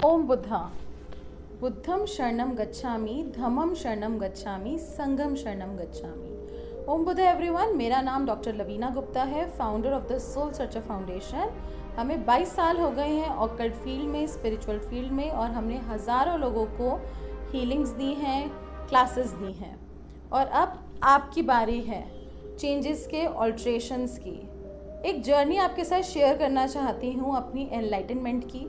ओम बुद्धा। बुद्धम शरणम गच्छामि, धम्मम शरणम गच्छामि, संघम शरणम गच्छामि। ओम बुद्धा एवरीवन, मेरा नाम डॉक्टर लवीना गुप्ता है, founder of the soul searcher foundation. हमें 22 साल हो गए हैं ऑकल्ट फील्ड में, स्पिरिचुअल फील्ड में, और हमने हज़ारों लोगों को हीलिंग्स दी हैं, क्लासेस दी हैं। और अब आपकी बारी है चेंजेस के, ऑल्ट्रेशंस की। एक जर्नी आपके साथ शेयर करना चाहती हूँ अपनी एनलाइटनमेंट की।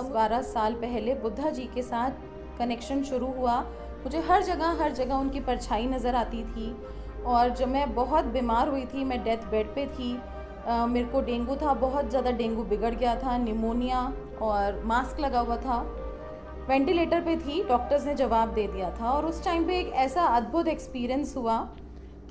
12 साल पहले बुद्धा जी के साथ कनेक्शन शुरू हुआ। मुझे हर जगह उनकी परछाई नज़र आती थी। और जब मैं बहुत बीमार हुई थी, मैं डेथ बेड पे थी, मेरे को डेंगू था, बहुत ज़्यादा डेंगू बिगड़ गया था, निमोनिया, और मास्क लगा हुआ था, वेंटिलेटर पे थी, डॉक्टर्स ने जवाब दे दिया था। और उस टाइम पे एक ऐसा अद्भुत एक्सपीरियंस हुआ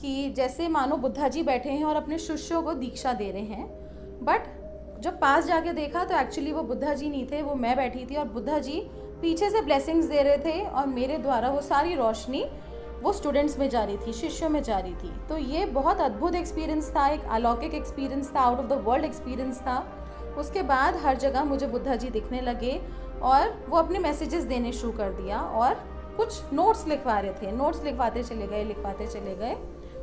कि जैसे मानो बुद्धा जी बैठे हैं और अपने शिष्यों को दीक्षा दे रहे हैं। बट जब पास जाके देखा तो एक्चुअली वो बुद्धा जी नहीं थे, वो मैं बैठी थी, और बुद्धा जी पीछे से ब्लेसिंग्स दे रहे थे, और मेरे द्वारा वो सारी रोशनी वो स्टूडेंट्स में जा रही थी, शिष्यों में जा रही थी। तो ये बहुत अद्भुत एक्सपीरियंस था, एक अलौकिक एक्सपीरियंस था, out of the world experience था। उसके बाद हर जगह मुझे बुद्धा जी दिखने लगे, और वो अपने मैसेजेस देने शुरू कर दिया, और कुछ नोट्स लिखवा रहे थे, नोट्स लिखवाते चले गए।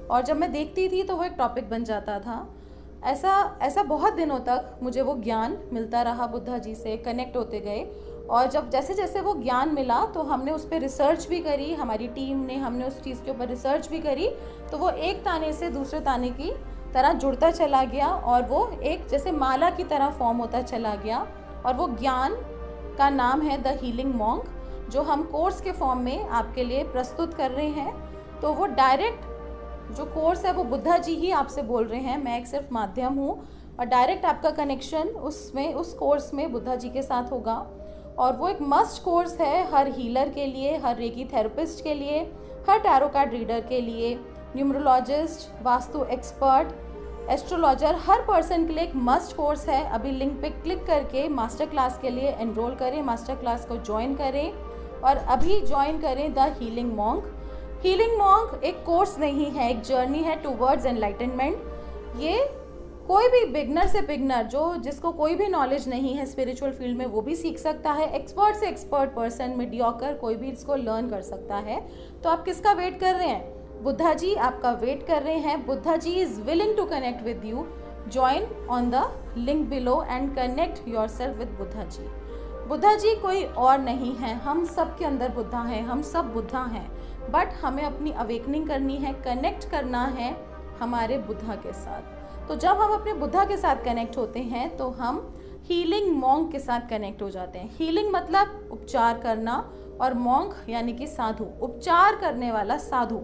और जब मैं देखती थी तो वो एक टॉपिक बन जाता था। ऐसा बहुत दिनों तक मुझे वो ज्ञान मिलता रहा, बुद्धा जी से कनेक्ट होते गए। और जब जैसे जैसे वो ज्ञान मिला तो हमने उस पर रिसर्च भी करी, हमारी टीम ने, हमने उस चीज़ के ऊपर रिसर्च भी करी। तो वो एक ताने से दूसरे ताने की तरह जुड़ता चला गया, और वो एक जैसे माला की तरह फॉर्म होता चला गया। और वो ज्ञान का नाम है द हीलिंग मॉन्क, जो हम कोर्स के फॉर्म में आपके लिए प्रस्तुत कर रहे हैं। तो वो डायरेक्ट जो कोर्स है वो बुद्धा जी ही आपसे बोल रहे हैं, मैं एक सिर्फ माध्यम हूँ, और डायरेक्ट आपका कनेक्शन उसमें, उस कोर्स में बुद्धा जी के साथ होगा। और वो एक मस्ट कोर्स है हर हीलर के लिए, हर रेकी थेरेपिस्ट के लिए, हर टैरो कार्ड रीडर के लिए, न्यूमरोलॉजिस्ट, वास्तु एक्सपर्ट, एस्ट्रोलॉजर, हर पर्सन के लिए एक मस्ट कोर्स है। अभी लिंक पे क्लिक करके मास्टर क्लास के लिए एनरोल करें, मास्टर क्लास को ज्वाइन करें, और अभी ज्वाइन करें the healing monk. Healing monk एक कोर्स नहीं है, एक जर्नी है टूवर्ड्स एनलाइटनमेंट। ये कोई भी बिगनर से बिगनर, जिसको कोई भी नॉलेज नहीं है स्पिरिचुअल फील्ड में, वो भी सीख सकता है। एक्सपर्ट से एक्सपर्ट पर्सन, मीडियोकर, कोई भी इसको लर्न कर सकता है। तो आप किसका वेट कर रहे हैं? बुद्धा जी आपका वेट कर रहे हैं। Buddha ji is willing to connect with you. Join on the link below and connect yourself with Buddha ji. Buddha ji कोई और नहीं है, हम सब के अंदर बुद्धा हैं, हम सब बुद्धा हैं। बट हमें अपनी अवेकनिंग करनी है, कनेक्ट करना है हमारे बुद्धा के साथ। तो जब हम अपने बुद्धा के साथ कनेक्ट होते हैं तो हम हीलिंग मॉन्क के साथ कनेक्ट हो जाते हैं। हीलिंग मतलब उपचार करना, और मॉन्क यानी कि साधु, उपचार करने वाला साधु।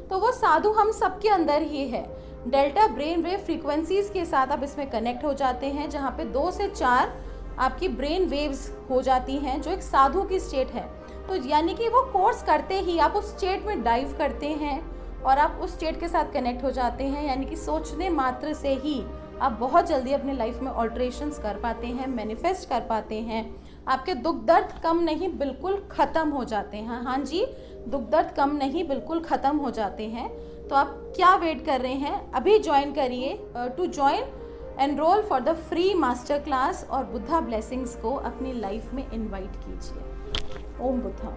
तो वो साधु हम सबके अंदर ही है। डेल्टा ब्रेन वेव फ्रीक्वेंसीज के साथ आप इसमें कनेक्ट हो जाते हैं, जहाँ पे 2 से 4 आपकी ब्रेन वेव्स हो जाती हैं, जो एक साधु की स्टेट है। तो यानी कि वो कोर्स करते ही आप उस स्टेट में डाइव करते हैं, और आप उस स्टेट के साथ कनेक्ट हो जाते हैं। यानी कि सोचने मात्र से ही आप बहुत जल्दी अपने लाइफ में ऑल्ट्रेशंस कर पाते हैं, मैनिफेस्ट कर पाते हैं। आपके दुख दर्द कम नहीं, बिल्कुल ख़त्म हो जाते हैं। हाँ जी, दुख दर्द कम नहीं, बिल्कुल ख़त्म हो जाते हैं। तो आप क्या वेट कर रहे हैं? अभी ज्वाइन करिए। To join, enrol for the free master class, और बुद्धा ब्लेसिंग्स को अपनी लाइफ में इनवाइट कीजिए। ओम बुद्धा।